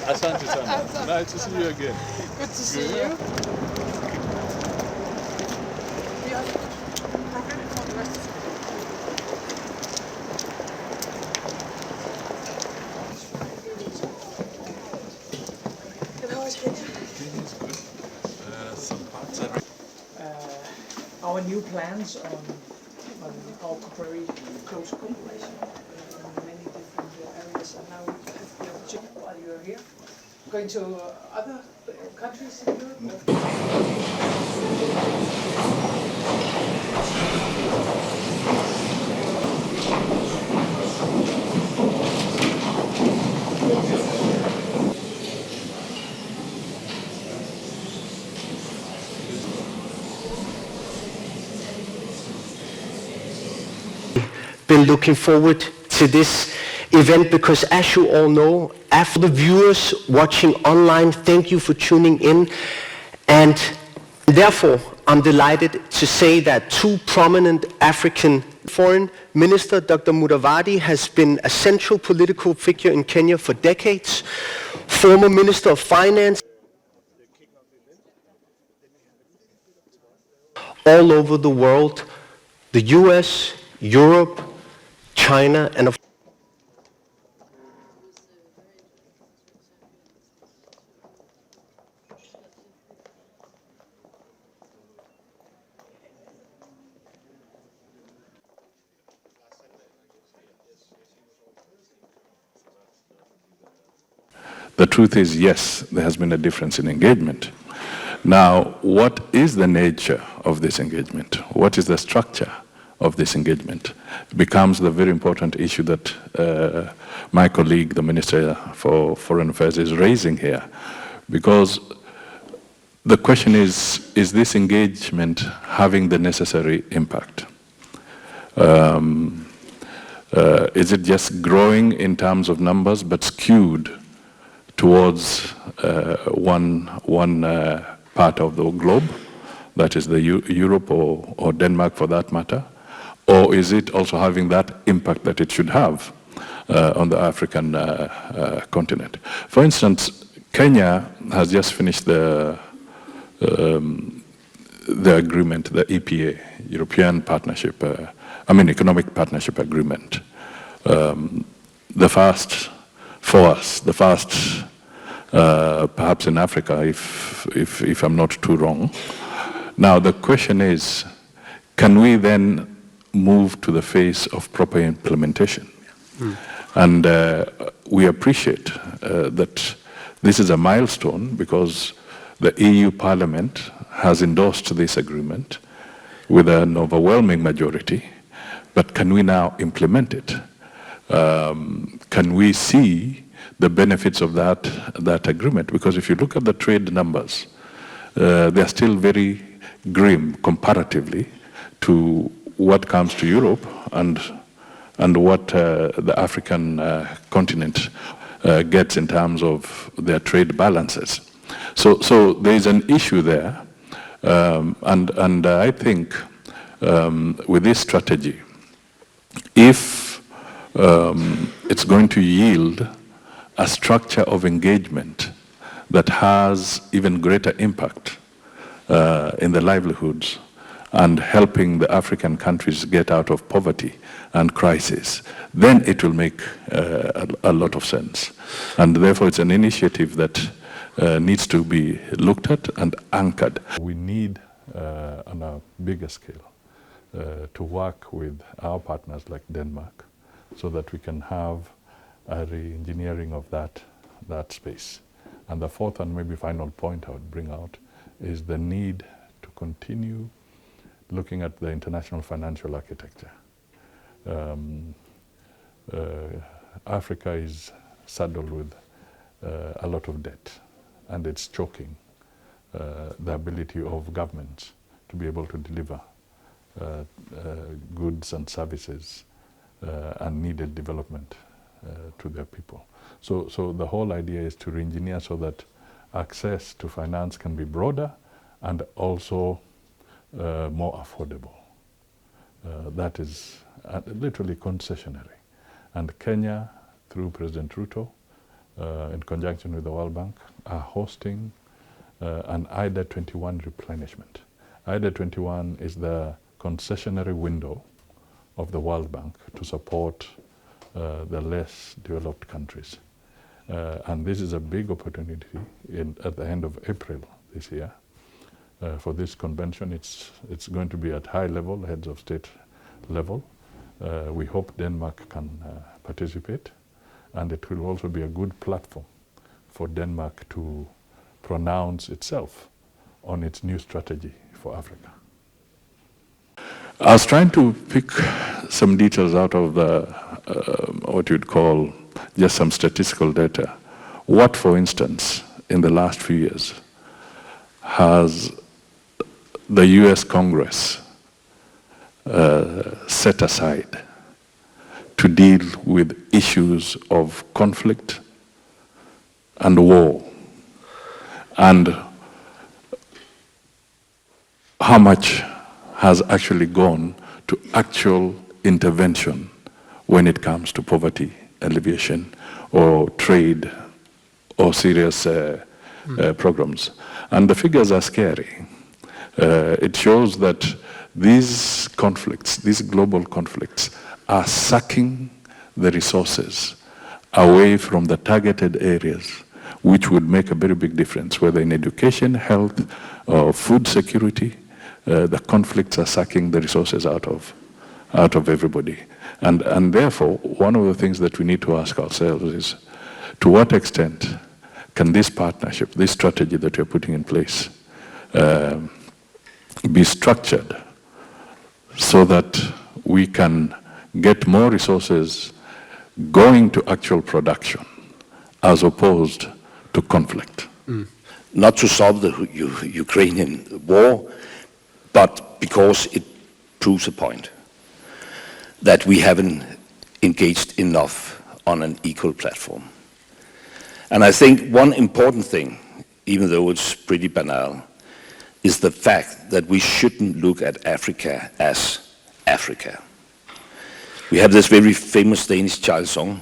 Asante sana. Nice to see you again. Good to see you. Some parts are Our new plans on our close cooperation in many different areas, and now we have the opportunity while you are here, going to other countries in Europe. Been looking forward to this event because, as you all know, after the viewers watching online, thank you for tuning in. And therefore, I'm delighted to say that two prominent African foreign minister, Dr. Mudavadi, has been a central political figure in Kenya for decades, former Minister of Finance, all over the world, the US, Europe, China, and of The truth is, yes, there has been a difference in engagement. Now, what is the nature of this engagement? What is the structure of this engagement? Becomes the very important issue that my colleague, the Minister for Foreign Affairs, is raising here. Because the question is this engagement having the necessary impact? Is it just growing in terms of numbers, but skewed towards one part of the globe, that is the Europe or Denmark for that matter? Or is it also having that impact that it should have on the African continent? For instance, Kenya has just finished the agreement, the EPA, European Partnership, Economic Partnership Agreement. The first for us, the first perhaps in Africa, if I'm not too wrong. Now the question is, can we then move to the phase of proper implementation? And we appreciate that this is a milestone because the EU Parliament has endorsed this agreement with an overwhelming majority, but can we now implement it? Can we see the benefits of that agreement? Because if you look at the trade numbers, they're still very grim comparatively to what comes to Europe and what the African continent gets in terms of their trade balances. So there is an issue there, and I think with this strategy, if it's going to yield a structure of engagement that has even greater impact in the livelihoods and helping the African countries get out of poverty and crisis, then it will make a lot of sense. And therefore it's an initiative that needs to be looked at and anchored. We need on a bigger scale to work with our partners like Denmark so that we can have a re-engineering of that space. And the fourth and maybe final point I would bring out is the need to continue looking at the international financial architecture. Africa is saddled with a lot of debt, and it's choking the ability of governments to be able to deliver goods and services and needed development to their people. So the whole idea is to re-engineer so that access to finance can be broader and also more affordable. That is literally concessionary. And Kenya, through President Ruto, in conjunction with the World Bank, are hosting an IDA 21 replenishment. IDA 21 is the concessionary window of the World Bank to support the less developed countries. And this is a big opportunity at the end of April this year. For this convention, it's going to be at high level, heads of state level. We hope Denmark can participate, and it will also be a good platform for Denmark to pronounce itself on its new strategy for Africa. I was trying to pick some details out of the, what you'd call just some statistical data. What, for instance, in the last few years, has the US Congress set aside to deal with issues of conflict and war, and how much has actually gone to actual intervention when it comes to poverty alleviation or trade or serious programs. And the figures are scary. It shows that these conflicts, these global conflicts, are sucking the resources away from the targeted areas which would make a very big difference, whether in education, health, or food security. The conflicts are sucking the resources out of everybody. And therefore, one of the things that we need to ask ourselves is, to what extent can this partnership, this strategy that we're putting in place, be structured so that we can get more resources going to actual production as opposed to conflict? Not to solve the Ukrainian war, but because it proves a point that we haven't engaged enough on an equal platform. And I think one important thing, even though it's pretty banal, is the fact that we shouldn't look at Africa as Africa. We have this very famous Danish child song,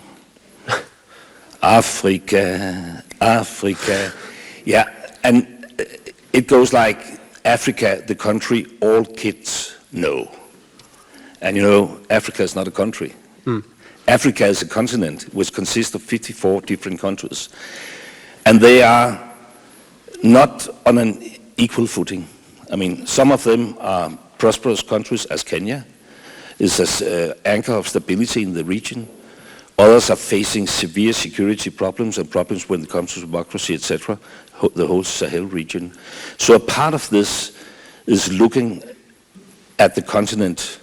Africa, Africa. Yeah, and it goes like, Africa, the country all kids know. And you know, Africa is not a country. Africa is a continent which consists of 54 different countries. And they are not on an equal footing. I mean, some of them are prosperous countries, as Kenya is an anchor of stability in the region. Others are facing severe security problems and problems when it comes to democracy, etc., the whole Sahel region. So a part of this is looking at the continent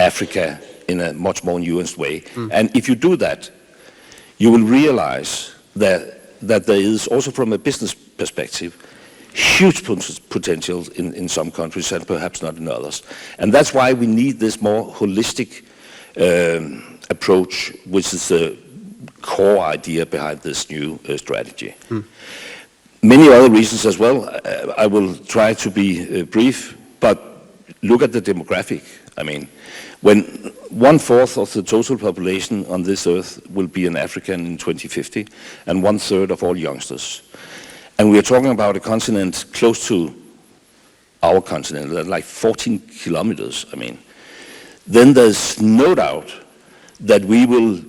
Africa in a much more nuanced way. And if you do that, you will realize that there is also, from a business perspective, huge potential in some countries and perhaps not in others. And that's why we need this more holistic approach, which is the core idea behind this new strategy. Many other reasons as well. I will try to be brief, but look at the demographic. I mean, when 1/4 of the total population on this earth will be an African in 2050, and 1/3 of all youngsters. And we are talking about a continent close to our continent, like 14 kilometers, I mean. Then there's no doubt that we will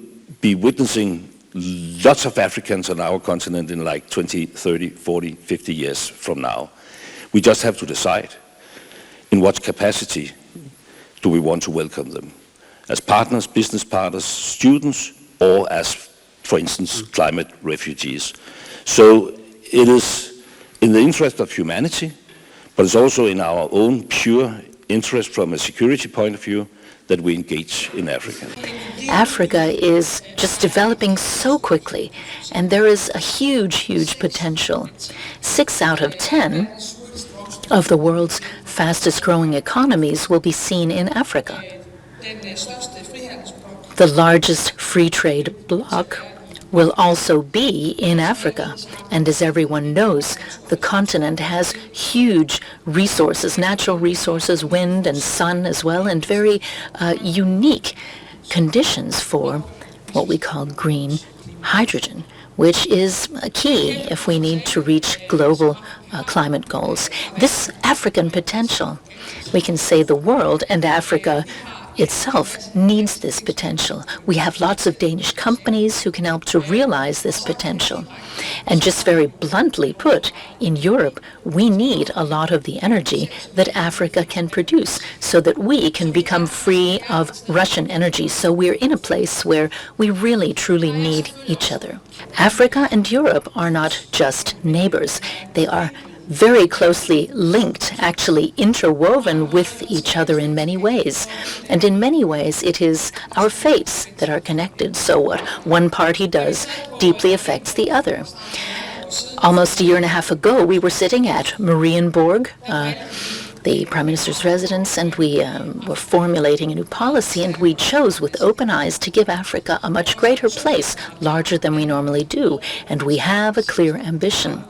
be witnessing lots of Africans on our continent in like 20, 30, 40, 50 years from now. We just have to decide in what capacity do we want to welcome them? As partners, business partners, students, or as, for instance, climate refugees. So it is in the interest of humanity, but it's also in our own pure interest from a security point of view that we engage in Africa. Africa is just developing so quickly, and there is a huge, huge potential. 6 out of 10 of the world's fastest growing economies will be seen in Africa. The largest free trade bloc will also be in Africa. And as everyone knows, the continent has huge resources, natural resources, wind and sun as well, and very unique conditions for what we call green hydrogen, which is key if we need to reach global climate goals. This African potential, we can say the world and Africa itself needs this potential. We have lots of Danish companies who can help to realize this potential. And just very bluntly put, in Europe, we need a lot of the energy that Africa can produce so that we can become free of Russian energy. So we're in a place where we really, truly need each other. Africa and Europe are not just neighbors. They are very closely linked, actually interwoven with each other in many ways. And in many ways, it is our fates that are connected. So what one party does deeply affects the other. Almost a year and a half ago, we were sitting at Marienborg, the Prime Minister's residence, and we were formulating a new policy, and we chose with open eyes to give Africa a much greater place, larger than we normally do, and we have a clear ambition.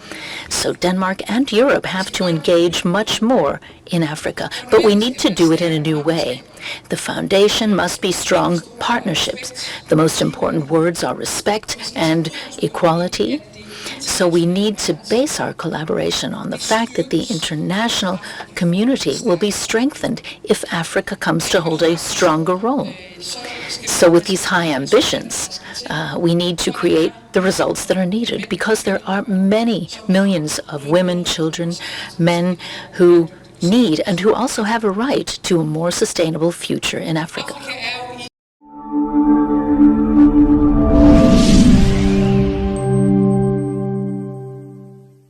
So Denmark and Europe have to engage much more in Africa, but we need to do it in a new way. The foundation must be strong partnerships. The most important words are respect and equality. So we need to base our collaboration on the fact that the international community will be strengthened if Africa comes to hold a stronger role. So with these high ambitions, we need to create the results that are needed, because there are many millions of women, children, men who need and who also have a right to a more sustainable future in Africa.